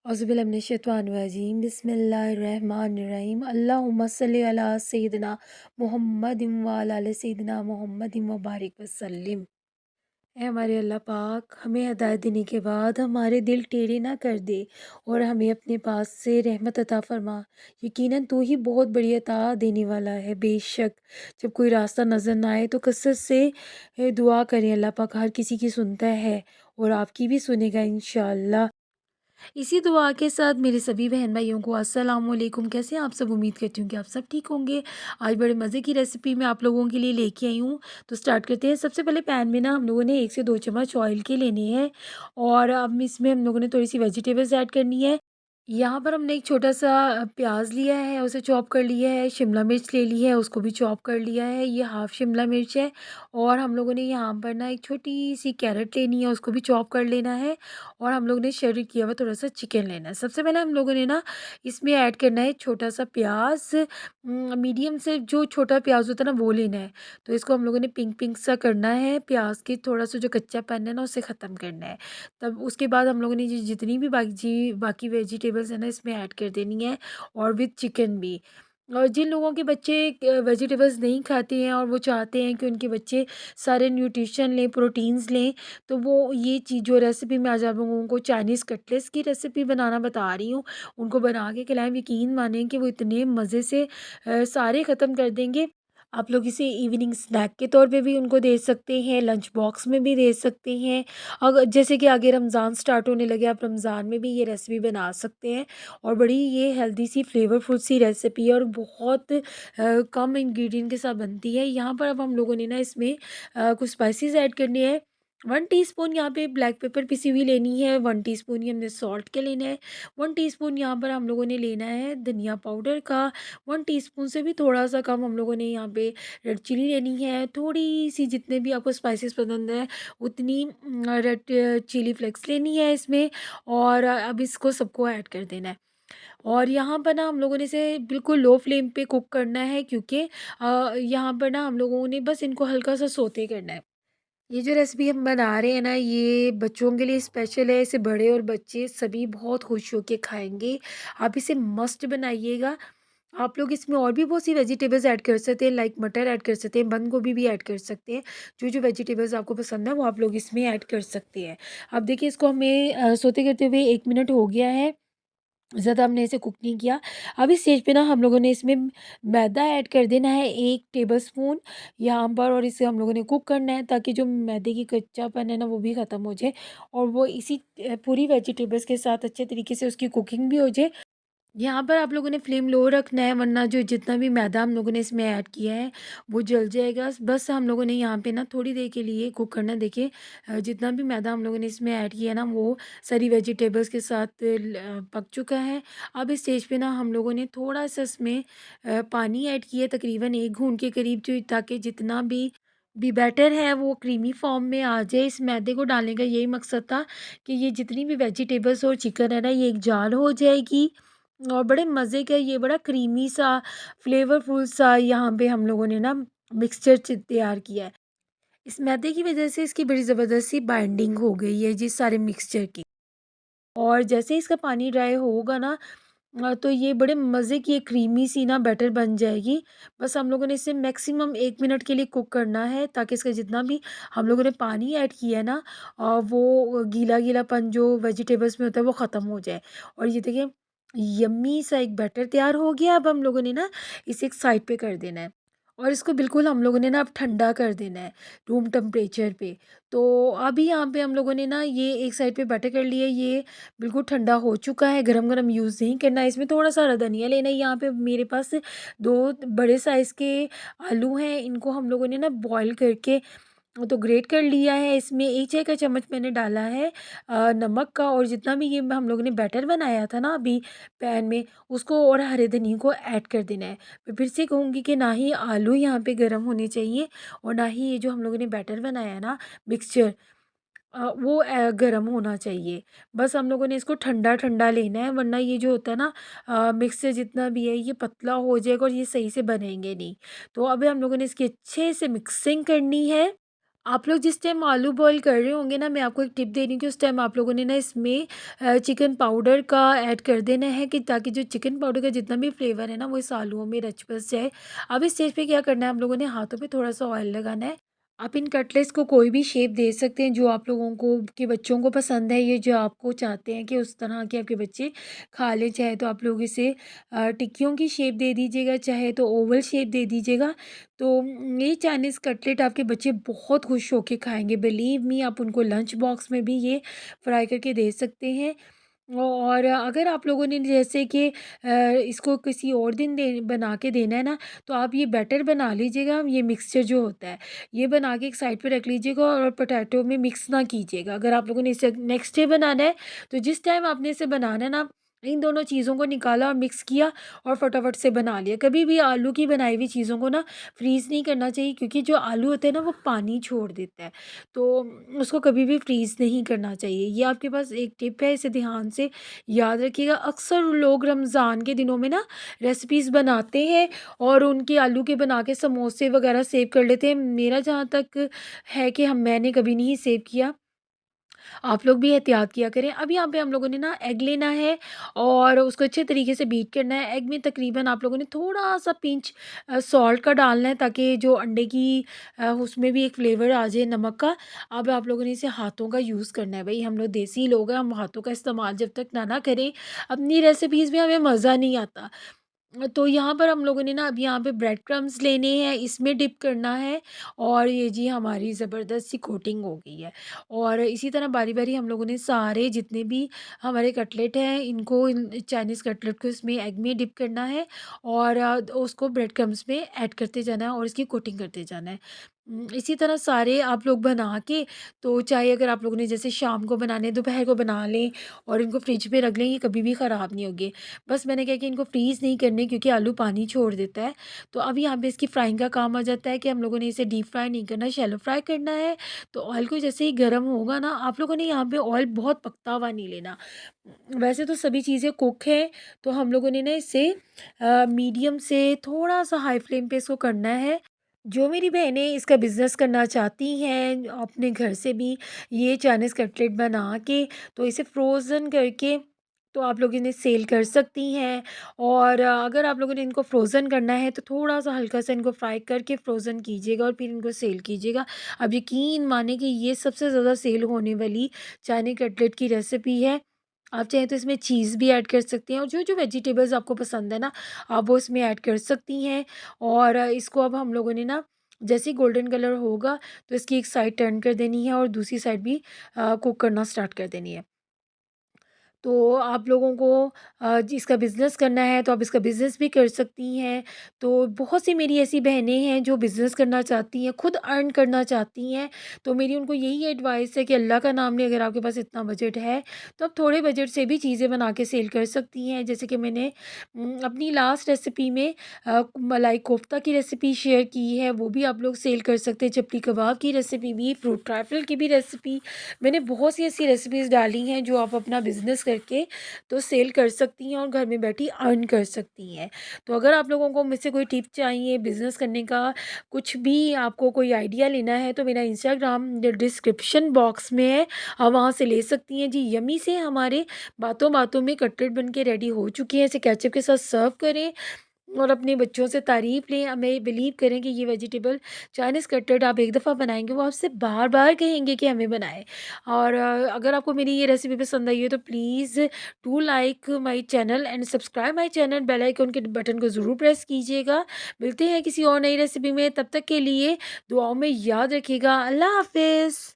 औज़ुबिल्लाहिमिनश्शैतानिर्रजीम बिस्मिल्लाहिर्रहमानिर्रहीम अल्लाहुम्मा सल्लि अला सय्यिदिना मुहम्मदिन व अला आलि सय्यिदिना मुहम्मदिन व बारिक वसल्लिम। ऐ हमारे अल्लाह पाक, हमें हिदायत देने के बाद हमारे दिल टेढ़े ना कर दे और हमें अपने पास से रहमत अता फ़रमा। यकीनन तू ही बहुत बड़ी अता देने वाला है। बेशक जब कोई रास्ता नज़र ना आए तो कसरत से दुआ करें, अल्लाह पाक हर किसी की सुनता है और आपकी भी सुनेगा इंशाअल्लाह। इसी दुआ के साथ मेरे सभी बहन भाइयों को अस्सलाम वालेकुम। कैसे हैं आप सब? उम्मीद करती हूँ कि आप सब ठीक होंगे। आज बड़े मज़े की रेसिपी मैं आप लोगों के लिए लेके आई हूँ। तो स्टार्ट करते हैं। सबसे पहले पैन में ना हम लोगों ने 1 से 2 चम्मच ऑयल के लेने हैं और अब इसमें हम लोगों ने थोड़ी सी वेजिटेबल्स ऐड करनी है। यहाँ पर हमने एक छोटा-सा प्याज़ लिया है, उसे चॉप कर लिया है, शिमला मिर्च ले ली है, उसको भी चॉप कर लिया है, ये हाफ़ शिमला मिर्च है। और हम लोगों ने यहाँ पर ना एक छोटी-सी कैरट लेनी है, उसको भी चॉप कर लेना है। और हम लोगों ने शरीक किया हुआ थोड़ा-सा चिकन लेना है। सबसे पहले हम लोगों ने ना इसमें ऐड करना है छोटा-सा प्याज़, मीडियम से जो छोटा प्याज़ होता है ना वो लेना है। तो इसको हम लोगों ने पिंक-पिंक सा करना है, प्याज़ के थोड़ा-सा जो कच्चापन है ना उसे ख़त्म करना है। तब उसके बाद हम लोगों ने जितनी भी बाकी वेजिटेबल्स है ना इसमें ऐड कर देनी है और विद चिकन भी। और जिन लोगों के बच्चे वेजिटेबल्स नहीं खाते हैं और वो चाहते हैं कि उनके बच्चे सारे न्यूट्रिशन लें, प्रोटीन्स लें, तो वो ये चीज़ जो रेसिपी मैं आज आप लोगों को चाइनीज़ कटलेट्स की रेसिपी बनाना बता रही हूँ, उनको बना के खिलाएं। यकीन मानें कि वो इतने मज़े से सारे ख़त्म कर देंगे। आप लोग इसे इवनिंग स्नैक के तौर पे भी उनको दे सकते हैं, लंच बॉक्स में भी दे सकते हैं। अगर जैसे कि आगे रमज़ान स्टार्ट होने लगे, आप रमज़ान में भी ये रेसिपी बना सकते हैं और बड़ी ये हेल्दी सी फ्लेवरफुल सी रेसिपी है और बहुत कम इंग्रेडिएंट के साथ बनती है। यहाँ पर अब हम लोगों ने ना इसमें कुछ स्पाइसेस ऐड करने हैं। 1 टीस्पून यहाँ पे ब्लैक पेपर पिसी हुई लेनी है, 1 टीस्पून ही हमने सॉल्ट के लेना है, 1 टीस्पून यहाँ पर हम लोगों ने लेना है धनिया पाउडर का, 1 टीस्पून से भी थोड़ा-सा कम हम लोगों ने यहाँ पे रेड चिली लेनी है, थोड़ी-सी जितने भी आपको स्पाइसेस पसंद है उतनी रेड चिली फ्लेक्स लेनी है इसमें। और अब इसको सबको ऐड कर देना है। और यहाँ पर ना हम लोगों ने इसे बिल्कुल लो फ्लेम पे कुक करना है क्योंकि यहाँ पर ना हम लोगों ने बस इनको हल्का-सा सौते करना है। ये जो रेसिपी हम बना रहे हैं ना, ये बच्चों के लिए स्पेशल है, इसे बड़े और बच्चे सभी बहुत खुश होके खाएँगे। आप इसे मस्ट बनाइएगा। आप लोग इसमें और भी बहुत सी वेजिटेबल्स ऐड कर सकते हैं, लाइक मटर ऐड कर सकते हैं, बंद गोभी भी ऐड कर सकते हैं। जो-जो वेजिटेबल्स आपको पसंद है वो आप लोग इसमें ऐड कर सकते हैं। अब देखिए इसको हमें सौते करते हुए 1 मिनट हो गया है। ज़्यादा हमने इसे कुक नहीं किया। अब इस स्टेज पे ना हम लोगों ने इसमें मैदा ऐड कर देना है 1 टेबलस्पून यहाँ पर, और इसे हम लोगों ने कुक करना है ताकि जो मैदे की कच्चापन है ना वो भी ख़त्म हो जाए और वो इसी पूरी वेजिटेबल्स के साथ अच्छे तरीके से उसकी कुकिंग भी हो जाए। यहाँ पर आप लोगों ने फ्लेम लो रखना है, वरना जो जितना भी मैदा हम लोगों ने इसमें ऐड किया है वो जल जाएगा। बस हम लोगों ने यहाँ पे ना थोड़ी देर के लिए कुक करना है। देखिए जितना भी मैदा हम लोगों ने इसमें ऐड किया है ना वो सारी वेजिटेबल्स के साथ पक चुका है। अब इस स्टेज पे ना हम लोगों ने थोड़ा सा इसमें पानी ऐड किया, तकरीबन 1 घूंट के करीब, जो ताकि जितना भी बैटर है वो क्रीमी फॉर्म में आ जाए। इस मैदे को डालने का यही मकसद था कि ये जितनी भी वेजिटेबल्स और चिकन है ना ये एक जाल हो जाएगी और बड़े मज़े का ये बड़ा क्रीमी सा फ्लेवरफुल सा यहाँ पे हम लोगों ने ना मिक्सचर तैयार किया है। इस मैदे की वजह से इसकी बड़ी ज़बरदस्त सी बाइंडिंग हो गई है जिस सारे मिक्सचर की। और जैसे ही इसका पानी ड्राई होगा ना तो ये बड़े मज़े की एक क्रीमी सी ना बैटर बन जाएगी। बस हम लोगों ने इसे मैक्सिमम 1 मिनट के लिए कुक करना है ताकि इसका जितना भी हम लोगों ने पानी ऐड किया है ना वो गीला-गीलापन जो वेजिटेबल्स में होता है वो ख़त्म हो जाए। और ये देखिए यम्मी सा एक बैटर तैयार हो गया। अब हम लोगों ने ना इसे एक साइड पे कर देना है और इसको बिल्कुल हम लोगों ने ना अब ठंडा कर देना है रूम टेम्परेचर पे। तो अभी यहाँ पे हम लोगों ने ना ये एक साइड पे बैटर कर लिया है, ये बिल्कुल ठंडा हो चुका है, गरम-गरम यूज़ नहीं करना है। इसमें थोड़ा-सा हरा धनिया लेना है। यहाँ पे मेरे पास 2 बड़े साइज़ के आलू हैं, इनको हम लोगों ने ना बॉयल करके तो ग्रेट कर लिया है। इसमें 1 चाय का चम्मच मैंने डाला है नमक का, और जितना भी ये हम लोगों ने बैटर बनाया था ना अभी पैन में, उसको और हरे धनिये को ऐड कर देना है। मैं फिर से कहूँगी कि ना ही आलू यहाँ पे गर्म होने चाहिए और ना ही ये जो हम लोगों ने बैटर बनाया है ना मिक्सचर वो गरम होना चाहिए। बस हम लोगों ने इसको ठंडा-ठंडा लेना है, वरना ये जो होता है ना मिक्सचर जितना भी है ये पतला हो जाएगा और ये सही से बनेंगे नहीं। तो अभी हम लोगों ने इसकी अच्छे से मिक्सिंग करनी है आप लोग जिस टाइम आलू बॉयल कर रहे होंगे ना, मैं आपको एक टिप दे रही हूँ कि उस टाइम आप लोगों ने ना इसमें चिकन पाउडर का ऐड कर देना है, कि ताकि जो चिकन पाउडर का जितना भी फ्लेवर है ना वो इस आलूओं में रच बस जाए। अब इस स्टेज पे क्या करना है, आप लोगों ने हाथों पे थोड़ा सा ऑयल लगाना है। आप इन कटलेट्स को कोई भी शेप दे सकते हैं जो आप लोगों को के बच्चों को पसंद है, ये जो आपको चाहते हैं कि उस तरह के आपके बच्चे खा लें। चाहे तो आप लोग इसे टिक्कियों की शेप दे दीजिएगा, चाहे तो ओवल शेप दे दीजिएगा। तो ये चाइनीज़ कटलेट आपके बच्चे बहुत खुश होके खाएँगे, बिलीव मी। आप उनको लंच बॉक्स में भी ये फ्राई करके दे सकते हैं। और अगर आप लोगों ने जैसे कि इसको किसी और दिन दे बना के देना है ना, तो आप ये बैटर बना लीजिएगा, ये मिक्सचर जो होता है, ये बना के एक साइड पे रख लीजिएगा और पोटैटो में मिक्स ना कीजिएगा। अगर आप लोगों ने इसे नेक्स्ट डे बनाना है, तो जिस टाइम आपने इसे बनाना है ना, इन दोनों चीज़ों को निकाला और मिक्स किया और फटाफट से बना लिया। कभी भी आलू की बनाई हुई चीज़ों को ना फ्रीज़ नहीं करना चाहिए, क्योंकि जो आलू होता है ना वो पानी छोड़ देता है, तो उसको कभी भी फ्रीज़ नहीं करना चाहिए। ये आपके पास एक टिप है, इसे ध्यान से याद रखिएगा। अक्सर लोग रमज़ान के दिनों में ना रेसिपीज़ बनाते हैं और उनके आलू के बना के समोसे वगैरह सेव कर लेते हैं। मेरा जहाँ तक है कि हम मैंने कभी नहीं सेव किया। आप लोग भी एहतियात किया करें। अब यहाँ पे हम लोगों ने ना एग लेना है और उसको अच्छे तरीके से बीट करना है। एग में तकरीबन आप लोगों ने थोड़ा-सा पिंच सॉल्ट का डालना है, ताकि जो अंडे की उसमें भी एक फ्लेवर आ जाए नमक का। अब आप लोगों ने इसे हाथों का यूज़ करना है भई, हम लोग देसी लोग हैं, हम हाथों का इस्तेमाल जब तक ना करें, अपनी रेसिपीज़ में हमें मज़ा नहीं आता। तो यहाँ पर हम लोगों ने ना अब यहाँ पे ब्रेड क्रम्स लेने हैं, इसमें डिप करना है और ये जी हमारी ज़बरदस्त सी कोटिंग हो गई है। और इसी तरह बारी-बारी हम लोगों ने सारे जितने भी हमारे कटलेट हैं, इनको इन चाइनीज़ कटलेट को इसमें एग में डिप करना है और उसको ब्रेड क्रम्स में ऐड करते जाना है और इसकी कोटिंग करते जाना है। इसी तरह सारे आप लोग बना के, तो चाहे अगर आप लोगों ने जैसे शाम को बनाने, दोपहर को बना लें और इनको फ्रिज में रख लें, ये कभी भी ख़राब नहीं होंगे। बस मैंने कहा कि इनको फ्रीज़ नहीं करने, क्योंकि आलू पानी छोड़ देता है। तो अब यहाँ पे इसकी फ्राइंग का काम आ जाता है कि हम लोगों ने इसे डीप फ्राई नहीं करना, शैलो फ्राई करना है। तो ऑयल को जैसे ही गर्म होगा ना, आप लोगों ने यहाँ पे ऑयल बहुत पकता हुआ नहीं लेना। वैसे तो सभी चीज़ें कुक हैं, तो हम लोगों ने ना इसे मीडियम से थोड़ा-सा हाई फ्लेम पे इसको करना है। जो मेरी बहनें इसका बिज़नेस करना चाहती हैं अपने घर से भी ये चाइनीज़ कटलेट बना के, तो इसे फ्रोज़न करके तो आप लोग इन्हें सेल कर सकती हैं। और अगर आप लोगों ने इनको फ्रोज़न करना है, तो थोड़ा-सा हल्का-सा इनको फ्राई करके फ्रोज़न कीजिएगा और फिर इनको सेल कीजिएगा। अब यकीन मानिए कि ये सबसे ज़्यादा सेल होने वाली चाइनीज़ कटलेट की रेसिपी है। आप चाहें तो इसमें चीज़ भी ऐड कर सकती हैं और जो-जो वेजिटेबल्स आपको पसंद है ना, आप वो इसमें ऐड कर सकती हैं। और इसको अब हम लोगों ने ना जैसे ही गोल्डन कलर होगा, तो इसकी एक साइड टर्न कर देनी है और दूसरी साइड भी कुक करना स्टार्ट कर देनी है। तो आप लोगों को इसका बिज़नेस करना है, तो आप इसका बिज़नेस भी कर सकती हैं। तो बहुत सी मेरी ऐसी बहनें हैं जो बिज़नेस करना चाहती हैं, खुद अर्न करना चाहती हैं। तो मेरी उनको यही एडवाइस है कि अल्लाह का नाम लें, अगर आपके पास इतना बजट है, तो आप थोड़े बजट से भी चीज़ें बना के सेल कर सकती हैं। जैसे कि मैंने अपनी लास्ट रेसिपी में मलाई कोफ्ता की रेसिपी शेयर की है, वो भी आप लोग सेल कर सकते हैं। चपली कबाब की रेसिपी भी, फ्रूट ट्राइफल की भी रेसिपी, मैंने बहुत सी ऐसी रेसिपीज़ डाली हैं जो आप अपना बिज़नेस करके तो सेल कर सकती हैं और घर में बैठी अर्न कर सकती हैं। तो अगर आप लोगों को मुझसे कोई टिप चाहिए बिज़नेस करने का, कुछ भी आपको कोई आइडिया लेना है, तो मेरा इंस्टाग्राम डिस्क्रिप्शन बॉक्स में है, आप वहाँ से ले सकती हैं। जी, यम्मी से हमारे बातों-बातों में कटलेट बन के रेडी हो चुके हैं। इसे केचप के साथ सर्व करें और अपने बच्चों से तारीफ़ लें। हमें बिलीव करें कि ये वेजिटेबल चाइनीज़ कटलेट आप एक दफ़ा बनाएँगे, वो आपसे बार-बार कहेंगे कि हमें बनाएँ। और अगर आपको मेरी ये रेसिपी पसंद आई है, तो please do like my channel and subscribe my channel. Bell icon के बटन को ज़रूर प्रेस कीजिएगा। मिलते हैं किसी और नई रेसिपी में, तब तक के लिए दुआओं में याद रखिएगा। अल्लाह हाफ़िज़।